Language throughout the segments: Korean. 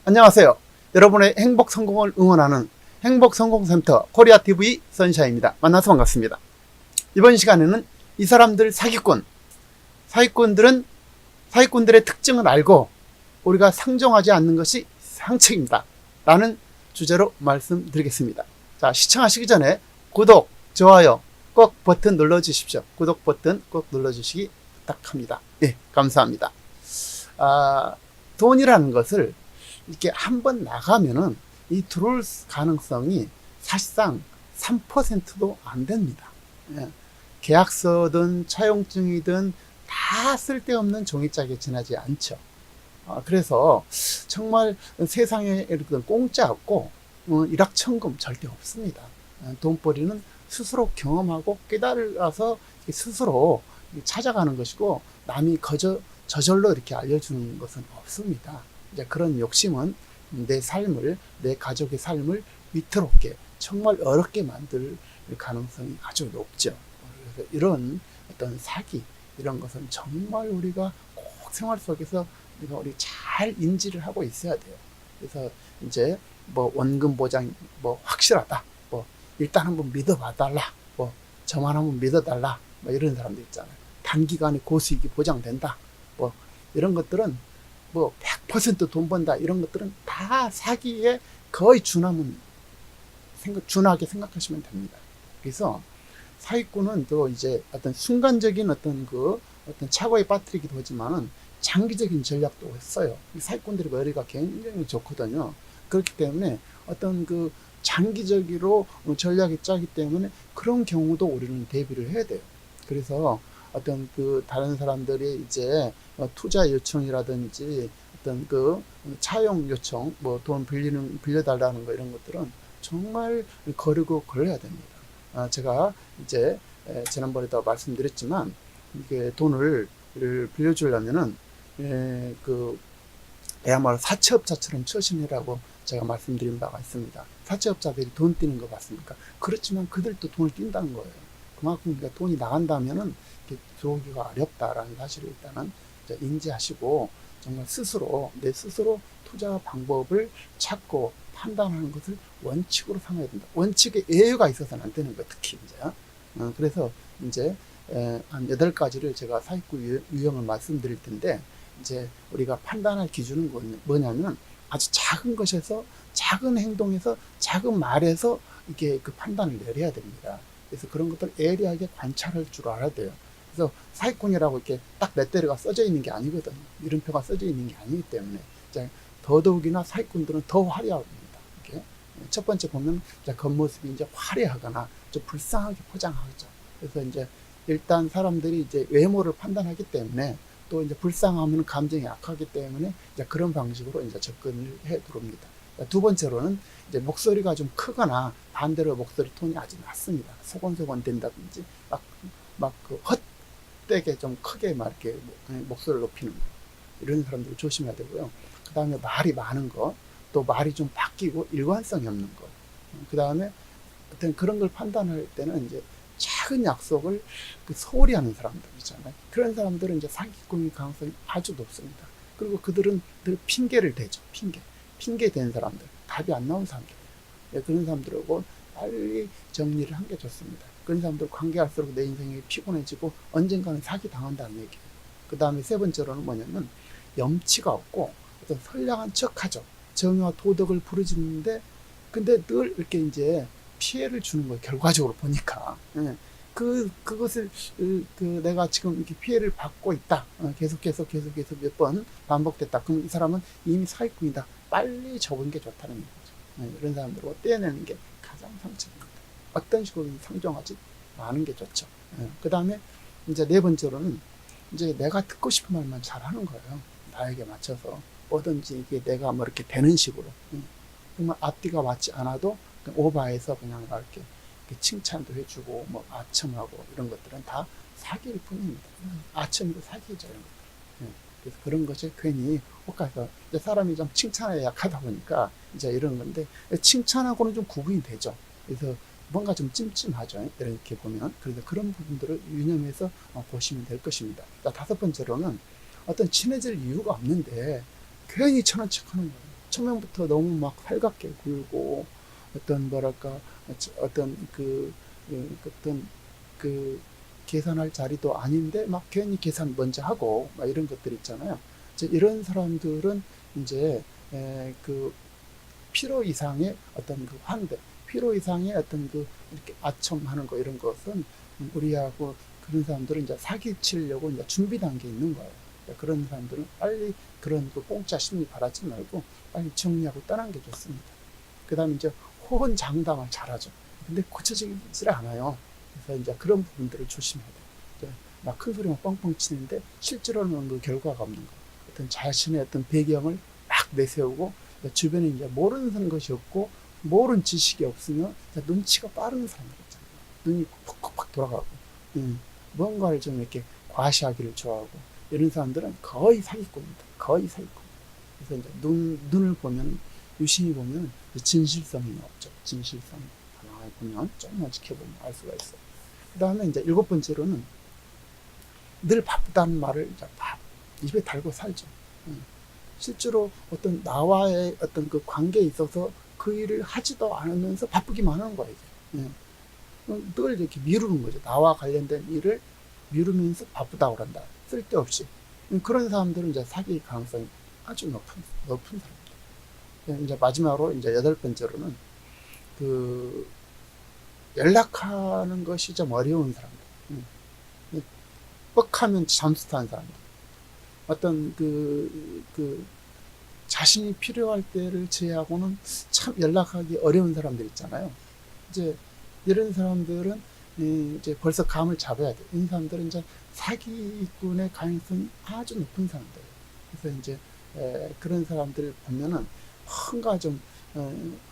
안녕하세요. 여러분의 행복 성공을 응원하는 행복성공센터 코리아TV 선샤입니다. 만나서 반갑습니다. 이번 시간에는 이 사람들 사기꾼들의 특징을 알고 우리가 상종하지 않는 것이 상책입니다. 라는 주제로 말씀드리겠습니다. 자, 시청하시기 전에 구독, 좋아요 꼭 버튼 눌러주십시오. 구독 버튼 꼭 눌러주시기 부탁합니다. 예, 감사합니다. 돈이라는 것을 이렇게 한번 나가면은 이 들어올 가능성이 사실상 3%도 안 됩니다. 예. 계약서든 차용증이든 다 쓸데없는 종이짝에 지나지 않죠. 그래서 정말 세상에 이렇게 공짜 없고 일확천금 절대 없습니다. 돈벌이는 스스로 경험하고 깨달아서 스스로 찾아가는 것이고 남이 저절로 이렇게 알려주는 것은 없습니다. 이제 그런 욕심은 내 삶을, 내 가족의 삶을 위태롭게 정말 어렵게 만들 가능성이 아주 높죠. 그래서 이런 어떤 사기 이런 것은 정말 우리가 꼭 생활 속에서 우리 잘 인지를 하고 있어야 돼요. 그래서 이제 뭐 원금 보장 뭐 확실하다, 뭐 일단 한번 믿어봐달라, 뭐 저만 한번 믿어달라, 뭐 이런 사람들 있잖아요. 단기간에 고수익이 보장된다, 뭐 이런 것들은 뭐 100% 돈 번다 이런 것들은 다 사기에 거의 준하게 생각하시면 됩니다. 그래서 사기꾼은 또 이제 어떤 순간적인 어떤 착오에 빠뜨리기도 하지만은 장기적인 전략도 써요. 사기꾼들의 머리가 굉장히 좋거든요. 그렇기 때문에 어떤 장기적으로 전략이 짜기 때문에 그런 경우도 우리는 대비를 해야 돼요. 그래서 어떤 다른 사람들이 이제 투자 요청이라든지 어떤 차용 요청, 뭐 돈 빌려달라는 거 이런 것들은 정말 거르고 걸려야 됩니다. 제가 이제 지난번에도 말씀드렸지만 이게 돈을 빌려주려면은 그야말로 사채업자처럼 처신해라고 제가 말씀드린 바가 있습니다. 사채업자들이 돈 띄는 거 봤습니까? 그렇지만 그들도 돈을 띈다는 거예요. 그만큼 그러니까 돈이 나간다면은 들어오기가 어렵다라는 사실을 일단은 인지하시고 정말 내 스스로 투자 방법을 찾고 판단하는 것을 원칙으로 삼아야 된다. 원칙에 예외가 있어서는 안 되는 거예요. 특히 이제 그래서 이제 한 8가지를 제가 사기꾼 유형을 말씀드릴 텐데 이제 우리가 판단할 기준은 뭐냐면 아주 작은 것에서 작은 행동에서 작은 말에서 이게 판단을 내려야 됩니다. 그래서 그런 것들 예리하게 관찰할 줄 알아야 돼요. 그래서 사기꾼이라고 이렇게 딱 레터가 써져 있는 게 아니거든요. 이름표가 써져 있는 게 아니기 때문에 이제 더더욱이나 사기꾼들은 더 화려합니다. 이렇게 첫 번째 보면 이제 겉모습이 이제 화려하거나 좀 불쌍하게 포장하죠. 그래서 이제 일단 사람들이 이제 외모를 판단하기 때문에 또 이제 불쌍하면 감정이 약하기 때문에 이제 그런 방식으로 이제 접근을 해 들어옵니다. 두 번째로는 이제 목소리가 좀 크거나 반대로 목소리 톤이 아주 낮습니다. 소곤소곤 된다든지 헛되게 좀 크게 막 이렇게 목소리를 높이는 거 이런 사람들 조심해야 되고요. 그 다음에 말이 많은 거, 또 말이 좀 바뀌고 일관성이 없는 거. 그 다음에 어떤 그런 걸 판단할 때는 이제 작은 약속을 소홀히 하는 사람들 있잖아요. 그런 사람들은 이제 사기꾼의 가능성이 아주 높습니다. 그리고 그들은 늘 핑계를 대죠. 핑계 댄 사람들, 답이 안 나온 사람들. 그런 사람들하고 빨리 정리를 한 게 좋습니다. 그런 사람들 관계할수록 내 인생이 피곤해지고 언젠가는 사기 당한다는 얘기예요. 그 다음에 세 번째로는 뭐냐면 염치가 없고 어떤 선량한 척하죠. 정의와 도덕을 부르짖는데 근데 늘 이렇게 이제 피해를 주는 거예요. 결과적으로 보니까. 그것을 내가 지금 이렇게 피해를 받고 있다. 계속해서 몇 번 반복됐다. 그럼 이 사람은 이미 사기꾼이다. 빨리 접은 게 좋다는 얘기죠. 이런 사람들을 떼내는 게 가장 상책입니다. 어떤 식으로 상종하지 않은 게 좋죠. 그 다음에 이제 네 번째로는 이제 내가 듣고 싶은 말만 잘 하는 거예요. 나에게 맞춰서 뭐든지 이게 내가 뭐 이렇게 되는 식으로 정말 앞뒤가 맞지 않아도 오바해서 그냥 이렇게 칭찬도 해주고 뭐 아첨하고 이런 것들은 다 사기일 뿐입니다. 아첨도 사기죠. 이런 것들. 그래서 그런 것이 괜히 혹해서 사람이 좀 칭찬에 약하다 보니까 이제 이런 건데 칭찬하고는 좀 구분이 되죠. 그래서 뭔가 좀 찜찜하죠. 이렇게 보면. 그래서 그런 부분들을 유념해서 보시면 될 것입니다. 자, 5번째로는 어떤 친해질 이유가 없는데 괜히 천원 척 하는 거예요. 처음부터 너무 막 살갑게 굴고 어떤 뭐랄까 어떤 어떤 그 계산할 자리도 아닌데 막 괜히 계산 먼저 하고 막 이런 것들 있잖아요. 이제 이런 사람들은 이제 그 필요 이상의 어떤 그 환대, 필요 이상의 어떤 그 이렇게 아첨하는 거 이런 것은 우리하고 그런 사람들은 이제 사기 치려고 이제 준비 단계에 있는 거예요. 그런 사람들은 빨리 그런 그 공짜 심리 바라지 말고 빨리 정리하고 떠나는 게 좋습니다. 그 다음에 이제 호언장담을 잘하죠. 근데 고쳐지질 않아요. 그래서 이제 그런 부분들을 조심해야 돼요. 막 큰 소리만 뻥뻥 치는데 실제로는 그 결과가 없는 거. 어떤 자신의 어떤 배경을 막 내세우고 주변에 이제 모르는 것이 없고 모르는 지식이 없으면 눈치가 빠른 사람들 있잖아요. 눈이 팍팍팍 돌아가고 뭔가를 좀 이렇게 과시하기를 좋아하고 이런 사람들은 거의 사기꾼입니다. 거의 사기꾼. 그래서 이제 눈을 보면 유심히 보면 진실성이 없죠. 진실성. 가만히 보면 조금만 지켜보면 알 수가 있어요. 그 다음에 이제 7번째로는 늘 바쁘다는 말을 이제 입에 달고 살죠. 실제로 어떤 나와의 어떤 그 관계에 있어서 그 일을 하지도 않으면서 바쁘기만 하는 거예요. 늘 이렇게 미루는 거죠. 나와 관련된 일을 미루면서 바쁘다고 한다. 쓸데없이. 그런 사람들은 이제 사기 가능성이 아주 높은 사람들. 이제 마지막으로 이제 8번째로는 그 연락하는 것이 좀 어려운 사람들. 뻑하면 잠수 타는 사람들. 어떤 자신이 필요할 때를 제외하고는 참 연락하기 어려운 사람들 있잖아요. 이제 이런 사람들은 이제 벌써 감을 잡아야 돼. 이 사람들은 이제 사기꾼의 가능성이 아주 높은 사람들. 그래서 이제 그런 사람들 보면은 뭔가 좀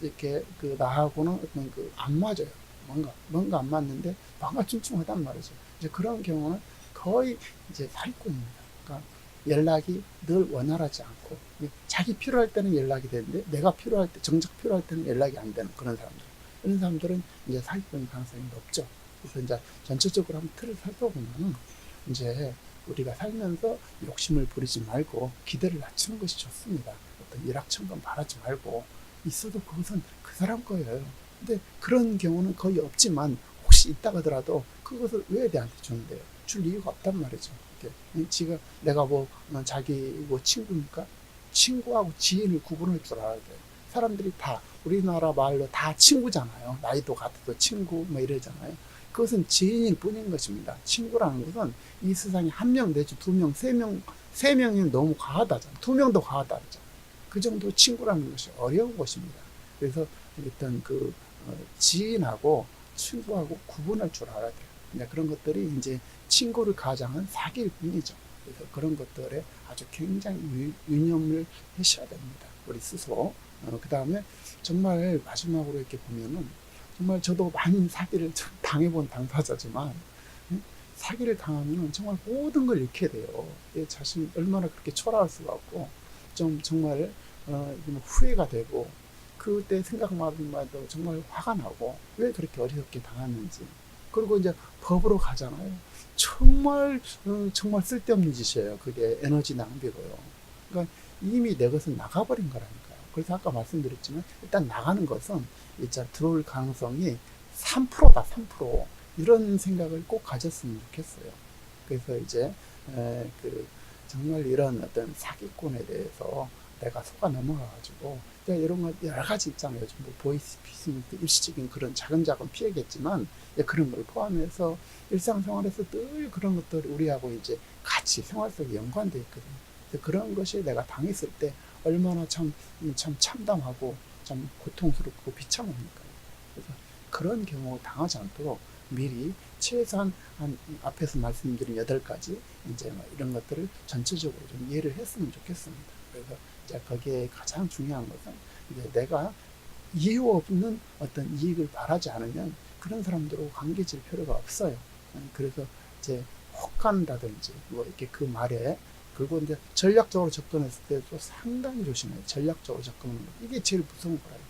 이렇게 나하고는 어떤 안 맞아요. 뭔가 안 맞는데 뭔가 쭝쭝하단 말이죠. 이제 그런 경우는 거의 이제 사기꾼입니다. 그러니까 연락이 늘 원활하지 않고 자기 필요할 때는 연락이 되는데 내가 필요할 때 정작 필요할 때는 연락이 안 되는 그런 사람들. 이런 사람들은 이제 사기꾼 가능성이 높죠. 그래서 이제 전체적으로 한번 틀을 살펴보면 이제 우리가 살면서 욕심을 부리지 말고 기대를 낮추는 것이 좋습니다. 어떤 일확천금 바라지 말고 있어도 그것은 그 사람 거예요. 근데 그런 경우는 거의 없지만 혹시 있다 하더라도 그것을 왜 내한테 주는데요? 줄 이유가 없단 말이죠. 지가 내가 자기 친구니까 친구하고 지인을 구분할 줄 알아야 돼요. 사람들이 다 우리나라 말로 다 친구잖아요. 나이도 같아도 친구 이러잖아요. 그것은 지인일 뿐인 것입니다. 친구라는 것은 이 세상에 한 명 내지 두 명, 세 명이면 너무 과하다잖아요. 두 명도 과하다잖아요. 그 정도 친구라는 것이 어려운 것입니다. 그래서 일단 지인하고 친구하고 구분할 줄 알아야 돼요. 그런 것들이 이제 친구를 가장한 사기일 뿐이죠. 그래서 그런 것들에 아주 굉장히 유념을 하셔야 됩니다. 우리 스스로. 그 다음에 정말 마지막으로 이렇게 보면은 정말 저도 많이 사기를 당해본 당사자지만 사기를 당하면 정말 모든 걸 잃게 돼요. 내 자신이 얼마나 그렇게 초라할 수가 없고 좀 정말 후회가 되고 그때 생각만 해도 정말 화가 나고 왜 그렇게 어리석게 당했는지. 그리고 이제 법으로 가잖아요. 정말 쓸데없는 짓이에요. 그게 에너지 낭비고요. 그러니까 이미 내 것은 나가버린 거라니까요. 그래서 아까 말씀드렸지만 일단 나가는 것은 일단 들어올 가능성이 3%다. 3%. 이런 생각을 꼭 가졌으면 좋겠어요. 그래서 이제 정말 이런 어떤 사기꾼에 대해서 내가 속아 넘어가가지고 이런 거 여러 가지 있잖아요. 요즘 보이스피싱 일시적인 그런 작은 피해겠지만 그런 걸 포함해서 일상생활에서 늘 그런 것들이 우리하고 이제 같이 생활 속에 연관되어 있거든요. 그런 것이 내가 당했을 때 얼마나 참 참담하고 참 고통스럽고 비참합니까? 그래서 그런 경우 당하지 않도록 미리 최소한 앞에서 말씀드린 8가지 이제 이런 것들을 전체적으로 좀 이해를 했으면 좋겠습니다. 그래서 이제 거기에 가장 중요한 것은 이제 내가 이유 없는 어떤 이익을 바라지 않으면 그런 사람들하고 관계 질 필요가 없어요. 그래서 이제 혹한다든지 이렇게 그 말에 그리고 이제 전략적으로 접근했을 때도 상당히 조심해요. 전략적으로 접근하는 거. 이게 제일 무서운 거라요.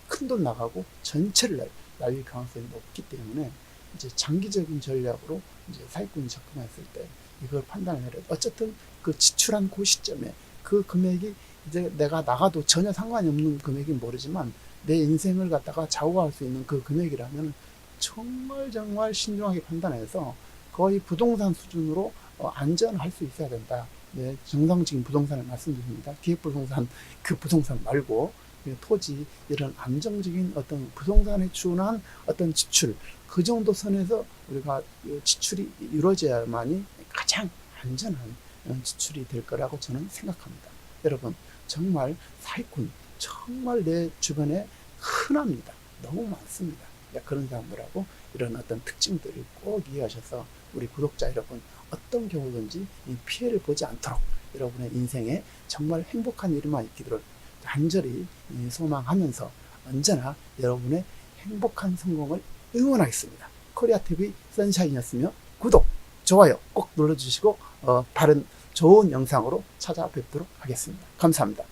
큰 돈 나가고 전체를 날릴 가능성이 높기 때문에 이제 장기적인 전략으로 이제 사기꾼이 접근했을 때 이걸 판단을 해야 돼요. 어쨌든 그 지출한 그 시점에 그 금액이 이제 내가 나가도 전혀 상관이 없는 금액인 모르지만 내 인생을 갖다가 좌우할 수 있는 그 금액이라면 정말 신중하게 판단해서 거의 부동산 수준으로 안전할 수 있어야 된다. 네, 정상적인 부동산을 말씀드립니다. 기획부동산, 그 부동산 말고 토지, 이런 안정적인 어떤 부동산에 준한 어떤 지출, 그 정도 선에서 우리가 지출이 이루어져야만이 가장 안전한 지출이 될 거라고 저는 생각합니다. 여러분, 정말 사기꾼, 정말 내 주변에 흔합니다. 너무 많습니다. 그런 사람들하고 이런 어떤 특징들을 꼭 이해하셔서 우리 구독자 여러분, 어떤 경우든지 피해를 보지 않도록 여러분의 인생에 정말 행복한 일만 있기를 간절히 소망하면서 언제나 여러분의 행복한 성공을 응원하겠습니다. 코리아TV 선샤인이었으며 구독, 좋아요 꼭 눌러주시고 다른 좋은 영상으로 찾아뵙도록 하겠습니다. 감사합니다.